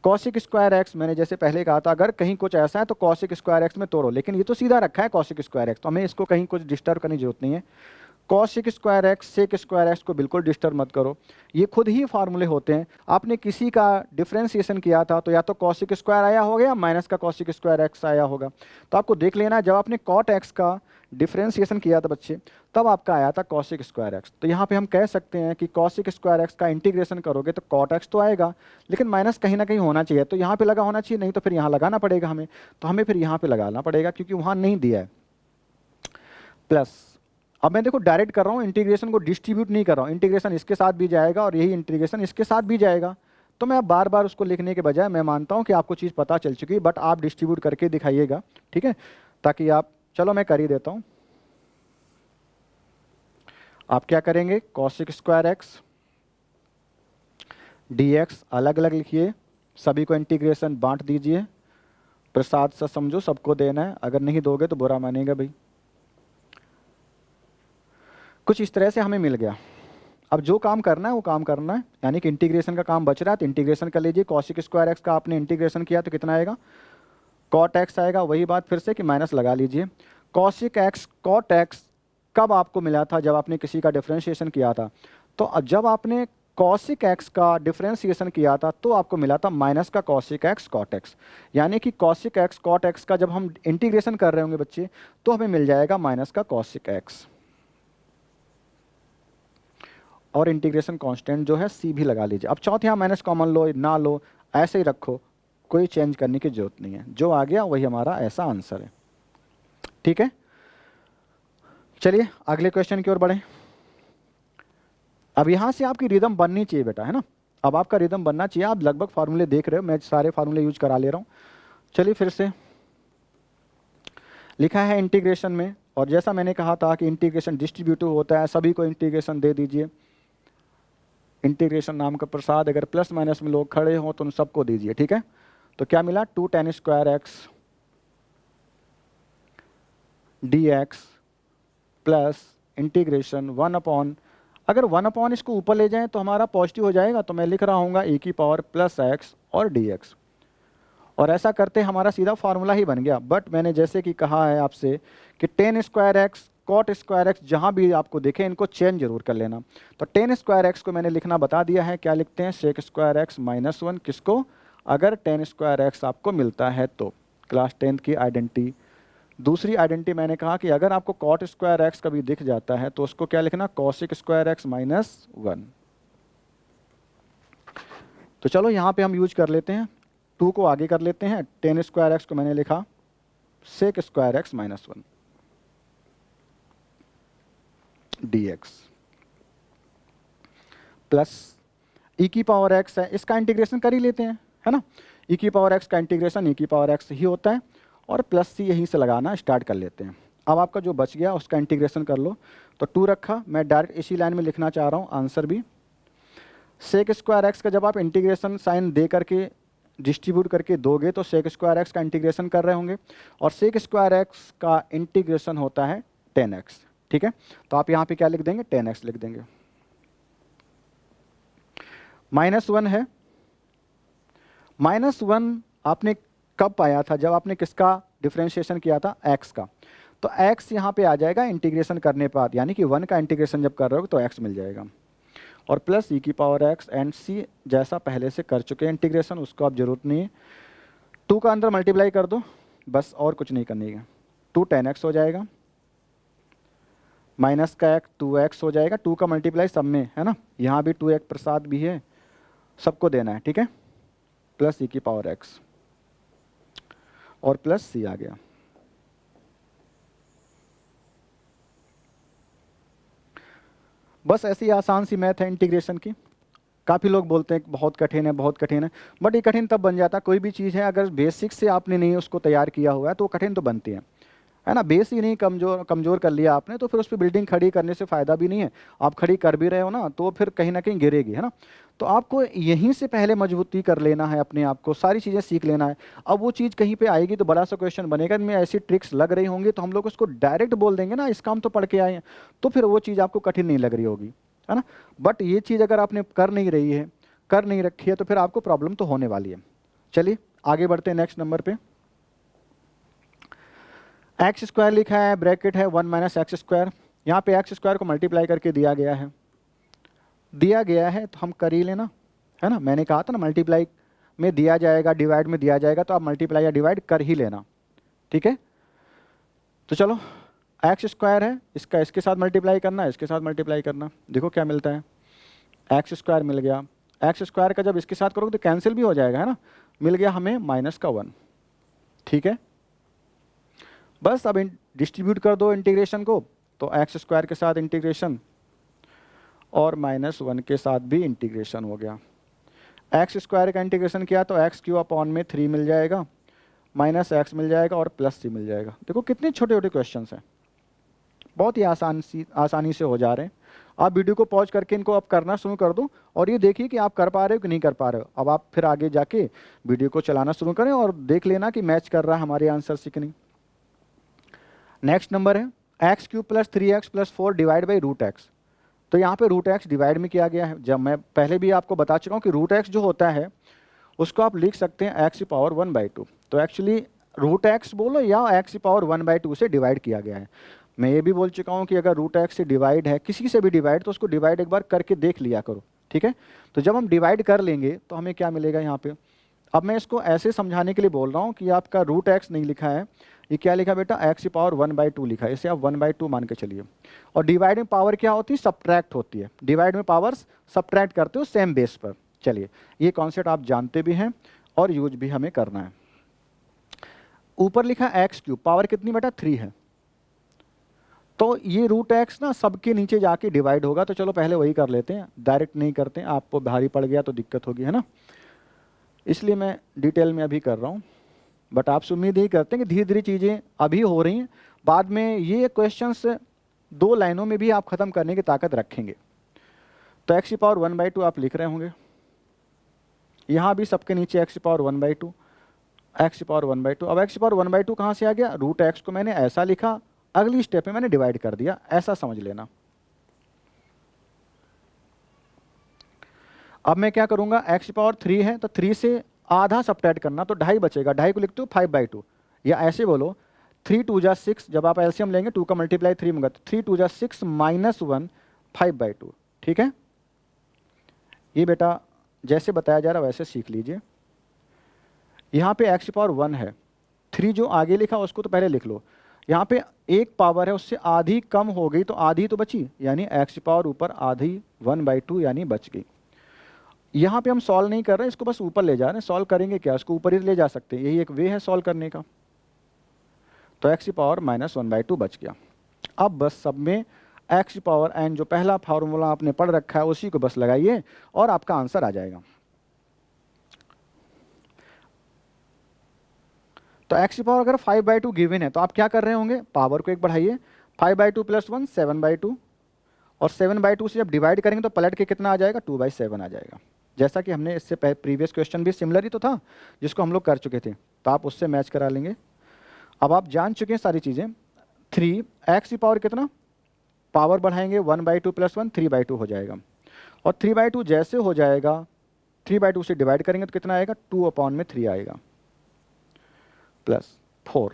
cosec² x मैंने जैसे पहले कहा था, अगर कहीं कुछ ऐसा है तो cosec² x में तोड़ो, लेकिन ये तो सीधा रखा है cosec² x, तो हमें इसको कहीं कुछ डिस्टर्ब करने की जरूरत नहीं है। cosec² x sec² x को बिल्कुल डिस्टर्ब मत करो, ये खुद ही फार्मूले होते हैं। आपने किसी का डिफ्रेंसिएशन किया था तो या तो cosec² आया होगा या माइनस का cosec² x आया होगा। तो आपको देख लेना, जब आपने cot x का डिफ्रेंसिएशन किया था बच्चे तब आपका आया था cosec² x। तो यहाँ पे हम कह सकते हैं कि cosec² x का इंटीग्रेशन करोगे तो cot x तो आएगा, लेकिन माइनस कहीं ना कहीं होना चाहिए, तो यहाँ पे लगा होना चाहिए, नहीं तो फिर यहाँ लगाना पड़ेगा हमें, तो हमें फिर यहाँ पे लगाना पड़ेगा क्योंकि वहाँ नहीं दिया है। प्लस अब मैं देखो डायरेक्ट कर रहा हूँ, इंटीग्रेशन को डिस्ट्रीब्यूट नहीं कर रहा हूँ, इंटीग्रेशन इसके साथ भी जाएगा और यही इंटीग्रेशन इसके साथ भी जाएगा। तो मैं अब बार बार उसको लिखने के बजाय मैं मानता हूँ कि आपको चीज़ पता चल चुकी है, बट आप डिस्ट्रीब्यूट करके दिखाइएगा, ठीक है, ताकि आप, चलो मैं कर ही देता हूँ। आप क्या करेंगे, cosec² x dx अलग अलग लिखिए, सभी को इंटीग्रेशन बांट दीजिए, प्रसाद सा समझो, सबको देना है, अगर नहीं दोगे तो बुरा मानेगा भाई। कुछ इस तरह से हमें मिल गया। अब जो काम करना है वो काम करना है, यानी कि इंटीग्रेशन का काम बच रहा है तो इंटीग्रेशन कर लीजिए। cosec² x का आपने इंटीग्रेशन किया तो कितना आएगा, cot x आएगा। वही बात फिर से कि माइनस लगा लीजिए। cosec x cot x कब आपको मिला था, जब आपने किसी का डिफ्रेंशिएशन किया था। तो जब आपने cosec x का डिफ्रेंशिएशन किया था तो आपको मिला था माइनस का cosec x cot x, यानी कि cosec x cot x का जब हम इंटीग्रेशन कर रहे होंगे बच्चे तो हमें मिल जाएगा माइनस का cosec x, और इंटीग्रेशन कांस्टेंट जो है सी भी लगा लीजिए। अब चौथे यहाँ माइनस कॉमन लो ना लो, ऐसे ही रखो, कोई चेंज करने की जरूरत नहीं है, जो आ गया वही हमारा ऐसा आंसर है, ठीक है। चलिए अगले क्वेश्चन की ओर बढ़ें। अब यहाँ से आपकी रिदम बननी चाहिए बेटा, है ना, अब आपका रिदम बनना चाहिए। आप लगभग फार्मूले देख रहे हो, मैं सारे फार्मूले यूज करा ले रहा हूँ। चलिए फिर से लिखा है इंटीग्रेशन में, और जैसा मैंने कहा था कि इंटीग्रेशन डिस्ट्रीब्यूटिव होता है, सभी को इंटीग्रेशन दे दीजिए। इंटीग्रेशन नाम का प्रसाद, अगर प्लस माइनस में लोग खड़े हों तो उन सबको दीजिए, ठीक है। तो क्या मिला, 2 tan² x dx plus integration 1/, अगर 1/, इसको ऊपर ले जाएं तो हमारा पॉजिटिव हो जाएगा, तो मैं लिख रहा हूँ e की पावर प्लस x और dx, और ऐसा करते हमारा सीधा फार्मूला ही बन गया। बट मैंने जैसे कि कहा है आपसे कि tan² x cot² x जहाँ भी आपको देखे इनको चेंज जरूर कर लेना। तो tan² x को मैंने लिखना बता दिया है, क्या लिखते हैं, sec² x -1, किसको, अगर tan² x आपको मिलता है तो, क्लास 10th की आइडेंटिटी। दूसरी आइडेंटिटी मैंने कहा कि अगर आपको cot² x कभी दिख जाता है तो उसको क्या लिखना, cosec² x -1। तो चलो यहाँ पे हम यूज कर लेते हैं, 2 को आगे कर लेते हैं, tan² x को मैंने लिखा sec² x -1। dx plus e की पावर x है, इसका इंटीग्रेशन कर ही लेते हैं, है ना। e की पावर x का इंटीग्रेशन e की पावर x ही होता है, और प्लस सी यहीं से लगाना स्टार्ट कर लेते हैं। अब आपका जो बच गया उसका इंटीग्रेशन कर लो, तो 2 रखा, मैं डायरेक्ट इसी लाइन में लिखना चाह रहा हूँ आंसर भी। सेक स्क्वायर एक्स का जब आप इंटीग्रेशन साइन दे करके डिस्ट्रीब्यूट करके दोगे तो सेक स्क्वायर एक्स का इंटीग्रेशन कर रहे होंगे, और सेक स्क्वायर एक्स का इंटीग्रेशन होता है 10x, ठीक है। तो आप यहाँ पे क्या लिख देंगे, 10x लिख देंगे। -1 है, -1 आपने कब पाया था, जब आपने किसका डिफ्रेंशिएशन किया था, x का। तो x यहाँ पे आ जाएगा इंटीग्रेशन करने पर, यानी कि 1 का इंटीग्रेशन जब कर रहे हो तो x मिल जाएगा, और प्लस e की पावर x एंड c जैसा पहले से कर चुके हैं इंटीग्रेशन, उसको अब जरूरत नहीं है। 2 का अंदर मल्टीप्लाई कर दो बस, और कुछ नहीं करनी है। 2 10x हो जाएगा, माइनस का एक 2x हो जाएगा, 2 का मल्टीप्लाई सब में है ना, यहाँ भी 2x प्रसाद भी है, सबको देना है, ठीक है। प्लस e की पावर x और प्लस c आ गया। बस ऐसी आसान सी मैथ है इंटीग्रेशन की। काफ़ी लोग बोलते हैं बहुत कठिन है, बहुत कठिन है, बट ये कठिन तब बन जाता है, कोई भी चीज़ है अगर बेसिक से आपने नहीं उसको तैयार किया हुआ है तो वो कठिन तो बनती है ना। बेस ही नहीं कमज़ोर कर लिया आपने तो फिर उस पर बिल्डिंग खड़ी करने से फ़ायदा भी नहीं है। आप खड़ी कर भी रहे हो ना तो फिर कहीं ना कहीं गिरेगी, है ना। तो आपको यहीं से पहले मजबूती कर लेना है अपने आप को, सारी चीज़ें सीख लेना है। अब वो चीज़ कहीं पे आएगी तो बड़ा सा क्वेश्चन बनेगा, इनमें ऐसी ट्रिक्स लग रही होंगी तो हम लोग उसको डायरेक्ट बोल देंगे ना, इसका हम तो पढ़ के आए हैं, तो फिर वो चीज़ आपको कठिन नहीं लग रही होगी, है ना। बट ये चीज़ अगर आपने कर नहीं रही है, कर नहीं रखी है, तो फिर आपको प्रॉब्लम तो होने वाली है। चलिए आगे बढ़ते हैं नेक्स्ट नंबर पे। एक्स स्क्वायर लिखा है, ब्रैकेट है 1 माइनस एक्स स्क्वायर, यहाँ पे एक्स स्क्वायर को मल्टीप्लाई करके दिया गया है तो हम कर ही लेना, है ना। मैंने कहा था ना मल्टीप्लाई में दिया जाएगा, डिवाइड में दिया जाएगा, तो आप मल्टीप्लाई या डिवाइड कर ही लेना, ठीक है। तो चलो एक्स स्क्वायर है, इसका इसके साथ मल्टीप्लाई करना, इसके साथ मल्टीप्लाई करना, देखो क्या मिलता है, एक्स स्क्वायर मिल गया। एक्स स्क्वायर का जब इसके साथ करोगे तो कैंसिल भी हो जाएगा, है ना। मिल गया हमें -1, ठीक है। बस अब डिस्ट्रीब्यूट कर दो इंटीग्रेशन को, तो एक्स स्क्वायर के साथ इंटीग्रेशन और -1 के साथ भी इंटीग्रेशन हो गया। एक्स स्क्वायर का इंटीग्रेशन किया तो x³ मिल जाएगा, -x मिल जाएगा और +c मिल जाएगा। देखो कितने छोटे छोटे क्वेश्चन हैं, बहुत ही आसानी से हो जा रहे हैं। आप वीडियो को पॉज करके इनको अब करना शुरू कर दो और ये देखिए कि आप कर पा रहे हो कि नहीं कर पा रहे हो। अब आप फिर आगे जाके वीडियो को चलाना शुरू करें और देख लेना कि मैच कर रहा है हमारे आंसर से कि नहीं। नेक्स्ट नंबर है x³ + 3x + 4 divide by √x। तो यहाँ पे √x डिवाइड में किया गया है। जब मैं पहले भी आपको बता चुका हूँ कि √x जो होता है उसको आप लिख सकते हैं x⁴ तो एक्चुअली √x बोलो या x⁴ से डिवाइड किया गया है। मैं ये भी बोल चुका हूँ कि अगर √x से डिवाइड है, किसी से भी डिवाइड, तो उसको डिवाइड एक बार करके देख लिया करो, ठीक है। तो जब हम डिवाइड कर लेंगे तो हमें क्या मिलेगा यहाँ पे। अब मैं इसको ऐसे समझाने के लिए बोल रहा हूँ कि आपका √x नहीं लिखा है, ये क्या लिखा बेटा, x⁴ लिखा है, इसे आप 1/2 मान के चलिए। और डिवाइड में पावर क्या होती है, सब्ट्रैक्ट होती है। डिवाइड में पावर्स सब्ट्रैक्ट करते हो सेम बेस पर। चलिए ये कॉन्सेप्ट आप जानते भी हैं और यूज भी हमें करना है। ऊपर लिखा x³, पावर कितनी बेटा 3 है, तो ये √x ना सबके नीचे जाके डिवाइड होगा। तो चलो पहले वही कर लेते हैं, डायरेक्ट नहीं करते हैं, आपको भारी पड़ गया तो दिक्कत होगी, है ना। इसलिए मैं डिटेल में अभी कर रहा हूँ, बट आपसे उम्मीद यही करते हैं कि धीरे धीरे चीज़ें अभी हो रही हैं, बाद में ये क्वेश्चंस 2 लाइनों में भी आप ख़त्म करने की ताकत रखेंगे। तो x⁴ आप लिख रहे होंगे, यहाँ भी सबके नीचे x⁴ x⁴ अब x⁴ कहाँ से आ गया, √x को मैंने ऐसा लिखा, अगली स्टेप में मैंने डिवाइड कर दिया, ऐसा समझ लेना। अब मैं क्या करूँगा, x⁴ है तो 3 से आधा सब्ट्रैक्ट करना, तो 2.5 बचेगा, 2.5 को लिखते हो 5/2, या ऐसे बोलो 3 2 जा 6, जब आप एलसीएम लेंगे 2 का मल्टीप्लाई 3 होगा, 3 2 जा 6 -1 5/2, ठीक है। ये बेटा जैसे बताया जा रहा है वैसे सीख लीजिए। यहाँ पे x⁴ है, 3 जो आगे लिखा उसको तो पहले लिख लो। यहाँ पे एक पावर है उससे आधी कम हो गई तो आधी तो बची, यानी x⁴ ऊपर आधी 1/2 यानी बच गई। यहाँ पे हम सॉल्व नहीं कर रहे, इसको बस ऊपर ले जा रहे हैं। सॉल्व करेंगे क्या, इसको ऊपर ही ले जा सकते हैं, यही एक वे है सॉल्व करने का। तो x⁴ -1/2 बच गया। अब बस सब में एक्स पावर एन, जो पहला फार्मूला आपने पढ़ रखा है उसी को बस लगाइए और आपका आंसर आ जाएगा। तो एक्स पावर अगर 5/2 गिवन है तो आप क्या कर रहे होंगे, पावर को एक बढ़ाइए, 5/2 + 1 7/2, और 7/2 से जब डिवाइड करेंगे तो पलट के कितना आ जाएगा, 2/7 आ जाएगा। जैसा कि हमने इससे प्रीवियस क्वेश्चन भी सिमिलर ही तो था जिसको हम लोग कर चुके थे, तो आप उससे मैच करा लेंगे। अब आप जान चुके हैं सारी चीज़ें। 3 एक्स की पावर कितना, पावर बढ़ाएंगे 1/2 + 1 3/2 हो जाएगा, और 3/2 जैसे हो जाएगा 3/2 से डिवाइड करेंगे तो कितना आएगा, 2/3 आएगा, +4।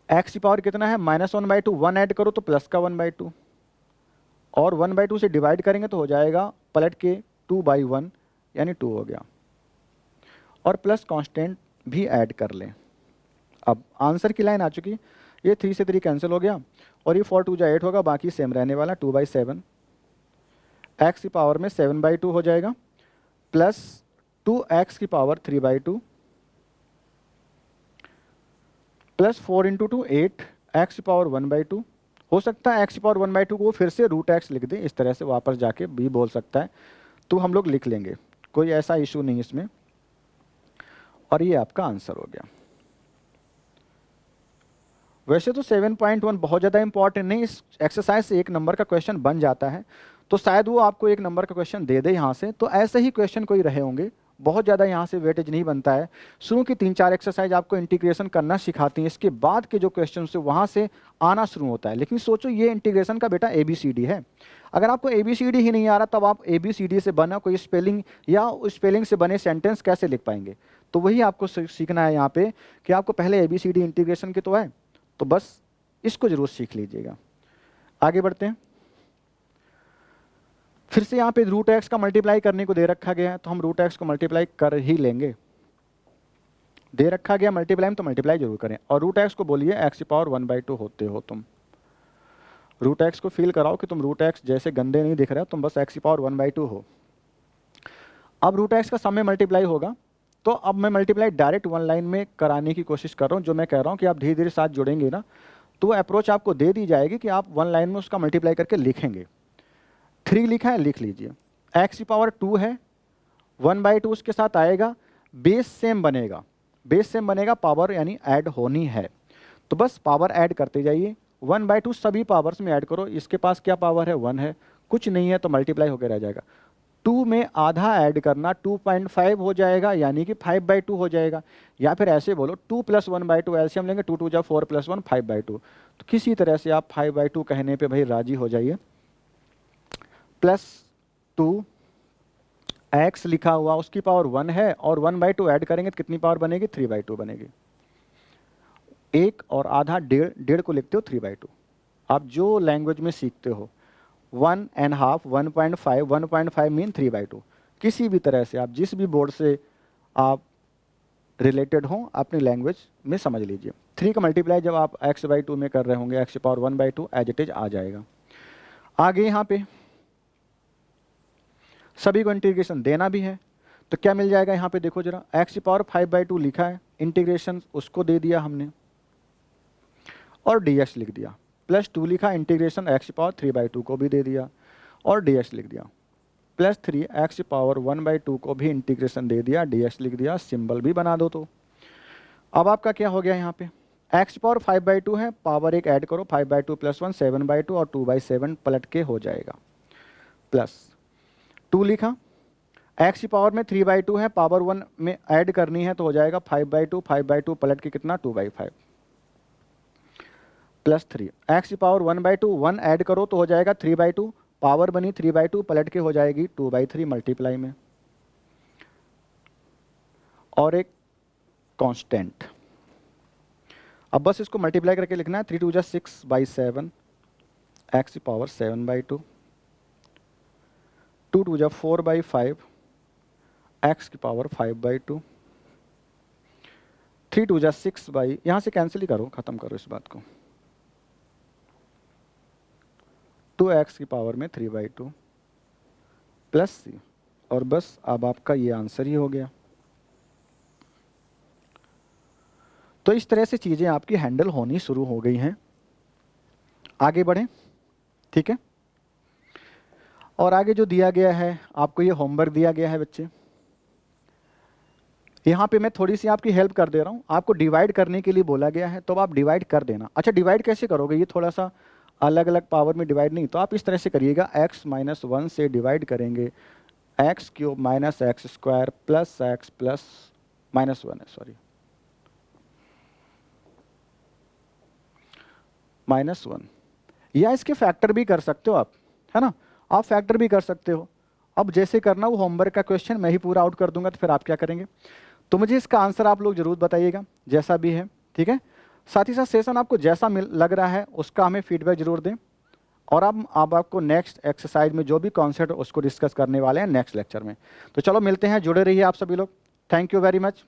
एक्स की पावर कितना है, -1/2, 1 ऐड करो तो प्लस का 1/2, और 1/2 से डिवाइड करेंगे तो हो जाएगा पलट के 2/1 यानी 2 हो गया, और प्लस कांस्टेंट भी ऐड कर लें। अब आंसर की लाइन आ चुकी, ये 3 से 3 कैंसिल हो गया, और ये 4 2 8 होगा, बाकी सेम रहने वाला 2/7। एक्स की पावर में 7/2 हो जाएगा, प्लस 2x की पावर 3/2, प्लस 4 × 2 8, एक्स की पावर 1/2। हो सकता है एक्स की पावर 1/2 को फिर से √x लिख दें, इस तरह से वापस जाके भी बोल सकता है, तो हम लोग लिख लेंगे, कोई ऐसा इशू नहीं इसमें। और ये आपका आंसर हो गया। वैसे तो 7.1 बहुत ज़्यादा इंपॉर्टेंट नहीं, इस एक्सरसाइज से 1 नंबर का क्वेश्चन बन जाता है, तो शायद वो आपको 1 नंबर का क्वेश्चन दे दे यहाँ से, तो ऐसे ही क्वेश्चन कोई रहे होंगे, बहुत ज़्यादा यहाँ से वेटेज नहीं बनता है। शुरू की 3-4 एक्सरसाइज आपको इंटीग्रेशन करना सिखाती हैं, इसके बाद के जो क्वेश्चन से वहाँ से आना शुरू होता है। लेकिन सोचो ये इंटीग्रेशन का बेटा ABCD है, अगर आपको ABCD ही नहीं आ रहा तब आप ABCD से बना कोई स्पेलिंग या उस स्पेलिंग से बने सेंटेंस कैसे लिख पाएंगे। तो वही आपको सीखना है यहाँ पे कि आपको पहले ABCD इंटीग्रेशन की तो है, तो बस इसको जरूर सीख लीजिएगा। आगे बढ़ते हैं। फिर से यहाँ पे √x का मल्टीप्लाई करने को दे रखा गया है, तो हम √x को मल्टीप्लाई कर ही लेंगे। दे रखा गया मल्टीप्लाई में तो मल्टीप्लाई जरूर करें, और √x को बोलिए x की पावर 1/2 होते हो तुम। √x को फील कराओ कि तुम √x जैसे गंदे नहीं दिख रहे हो, तुम बस x की पावर 1/2 हो। अब √x का सम में मल्टीप्लाई होगा, तो अब मैं मल्टीप्लाई डायरेक्ट 1 लाइन में कराने की कोशिश कर रहा हूँ। जो मैं कह रहा हूँ कि आप धीरे धीरे साथ जुड़ेंगे ना, तो अप्रोच आपको दे दी जाएगी कि आप 1 लाइन में उसका मल्टीप्लाई करके लिखेंगे। 3 लिखा है, लिख लीजिए। एक्स की पावर 2 है, 1/2 उसके साथ आएगा, बेस सेम बनेगा, बेस सेम बनेगा, पावर यानी ऐड होनी है, तो बस पावर ऐड करते जाइए। 1/2 सभी पावर्स में ऐड करो, इसके पास क्या पावर है, 1 है, कुछ नहीं है तो मल्टीप्लाई होकर रह जाएगा। 2 में आधा ऐड करना 2.5 हो जाएगा, यानी कि 5/2 हो जाएगा, या फिर ऐसे बोलो 2 + 1/2 एलसीएम लेंगे, 2 2 जा 4 + 1 5/2। तो किसी तरह से आप 5/2 कहने पे भाई राजी हो जाइए। +2 x लिखा हुआ उसकी पावर 1 है, और 1/2 ऐड करेंगे तो कितनी पावर बनेगी, 3/2 बनेगी। 1 और आधा, 1.5 को लिखते हो 3/2। आप जो लैंग्वेज में सीखते हो, 1.5 1.5 1.5 मीन 3/2, किसी भी तरह से आप जिस भी बोर्ड से आप रिलेटेड हों अपनी लैंग्वेज में समझ लीजिए। 3 का मल्टीप्लाई जब आप x/2 में कर रहे होंगे, x की पावर 1/2 एज इट इज आ जाएगा। आगे यहाँ पे सभी को इंटीग्रेशन देना भी है, तो क्या मिल जाएगा यहाँ पे देखो जरा, x की पावर 5/2 लिखा है, इंटीग्रेशन उसको दे दिया हमने और dx लिख दिया, +2 लिखा, इंटीग्रेशन x की पावर 3/2 को भी दे दिया और dx लिख दिया, +3 x की पावर 1/2 को भी इंटीग्रेशन दे दिया, dx लिख दिया, सिंबल भी बना दो। तो अब आपका क्या हो गया यहाँ पे, x की पावर 5/2 है, पावर एक ऐड करो, 5/2 + 1 7/2 और 2/7 पलट के हो जाएगा, +2 लिखा, x की पावर में 3/2 है, पावर 1 में ऐड करनी है तो हो जाएगा 5/2 पलट के कितना 2/5, +3 x की पावर 1/2 1 ऐड करो तो हो जाएगा 3/2, पावर बनी 3/2 पलट के हो जाएगी 2/3 मल्टीप्लाई में, और एक कांस्टेंट। अब बस इसको मल्टीप्लाई करके लिखना है, 3 2 जा 6/7 x की पावर 7/2, 2 2 जा 4/5 x की पावर 5/2, 3 2 जा 6 यहाँ से कैंसिल ही करो, खत्म करो इस बात को, 2x की पावर में 3/2 +c, और बस अब आपका ये आंसर ही हो गया। तो इस तरह से चीज़ें आपकी हैंडल होनी शुरू हो गई हैं। आगे बढ़ें। ठीक है। और आगे जो दिया गया है आपको, ये होमवर्क दिया गया है बच्चे। यहाँ पे मैं थोड़ी सी आपकी हेल्प कर दे रहा हूँ, आपको डिवाइड करने के लिए बोला गया है, तो अब आप डिवाइड कर देना। अच्छा, डिवाइड कैसे करोगे, ये थोड़ा सा अलग अलग पावर में डिवाइड नहीं, तो आप इस तरह से करिएगा, x-1 से डिवाइड करेंगे x³ minus x square plus x plus -1 है, सॉरी -1, या इसके फैक्टर भी कर सकते हो आप, है ना, आप फैक्टर भी कर सकते हो। अब जैसे करना वो होमवर्क का क्वेश्चन मैं ही पूरा आउट कर दूंगा, तो फिर आप क्या करेंगे, तो मुझे इसका आंसर आप लोग जरूर बताइएगा जैसा भी है, ठीक है। साथ ही साथ सेशन आपको जैसा लग रहा है उसका हमें फीडबैक जरूर दें। और अब आपको नेक्स्ट एक्सरसाइज में जो भी कॉन्सेप्ट उसको डिस्कस करने वाले हैं नेक्स्ट लेक्चर में। तो चलो मिलते हैं, जुड़े रहिए आप सभी लोग। Thank you very much.